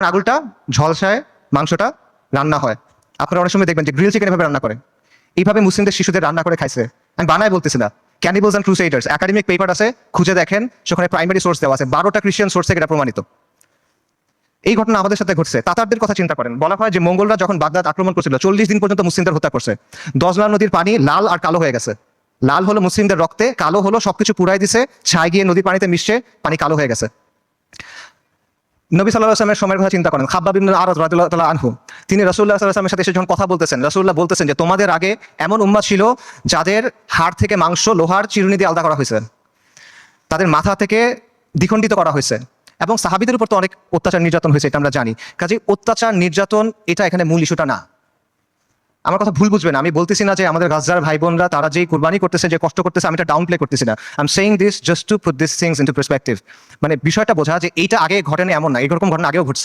আগুলটা ঝলসায় মাংসটা রান্না হয়। আপনারা অনেক সময় দেখবেন যে গ্রিল চিকেন এভাবে রান্না করে, এইভাবে মুসলিমদের শিশুদের রান্না করে খাইছে। আমি বানায় বলতেছি না, ক্যানিবলস অ্যান্ড ক্রুসেডার্স একাডেমিক পেপার আছে, খুঁজে দেখেন, সেখানে প্রাইমারি সোর্স দেওয়া আছে, 12টা খ্রিস্টান সোর্স থেকে এটা প্রমাণিত। এই ঘটনা আমাদের সাথে ঘটছে। তাতারদের কথা চিন্তা করেন, বলা হয় যে মঙ্গলরা যখন বাগদাদ আক্রমণ করছিল 40 দিন পর্যন্ত মুসলিমদের হত্যা করছে। দজলা নদীর পানি লাল আর কালো হয়ে গেছে। লাল হলো মুসলিমদের রক্তে, কালো হলো সবকিছু পুরাই দিছে, ছাই গিয়ে নদীর পানিতে মিশছে, পানি কালো হয়ে গেছে। নবী সাল্লাল্লাহু আলাইহি ওয়াসাল্লামের সময়ের কথা চিন্তা করেন, খাব্বাব ইবনে আরাদ রাদিয়াল্লাহু তাআলা আনহু, তিনি রাসূলুল্লাহ সাল্লাল্লাহু আলাইহি ওয়াসাল্লামের সাথে এসে যখন কথা বলতেছেন, রাসূলুল্লাহ বলতেছেন যে তোমাদের আগে এমন উম্মাত ছিল যাদের হাড় থেকে মাংস লোহার চিরুনি দিয়ে আলাদা করা হয়েছে, তাদের মাথা থেকে দ্বিখণ্ডিত করা হয়েছে, এবং সাহাবীদের উপর তো অনেক অত্যাচার নির্যাতন হয়েছে, এটা আমরা জানি। কাজেই অত্যাচার নির্যাতন এটা এখানে মূল ইস্যুটা না। আমার কথা ভুল বুঝবেন, আমি বলতেছি না যে আমাদের গাজার ভাই বোনরা তারা যেই কুরবানি করতেছে, যে কষ্ট করতেছে, আমি এটা ডাউন প্লে করতেছি না। I am saying this just to put this things into perspective. মানে বিষয়টা বোঝা যে এইটা আগে ঘটেনি এমন না, এরকম ঘটনা আগেও ঘটছে।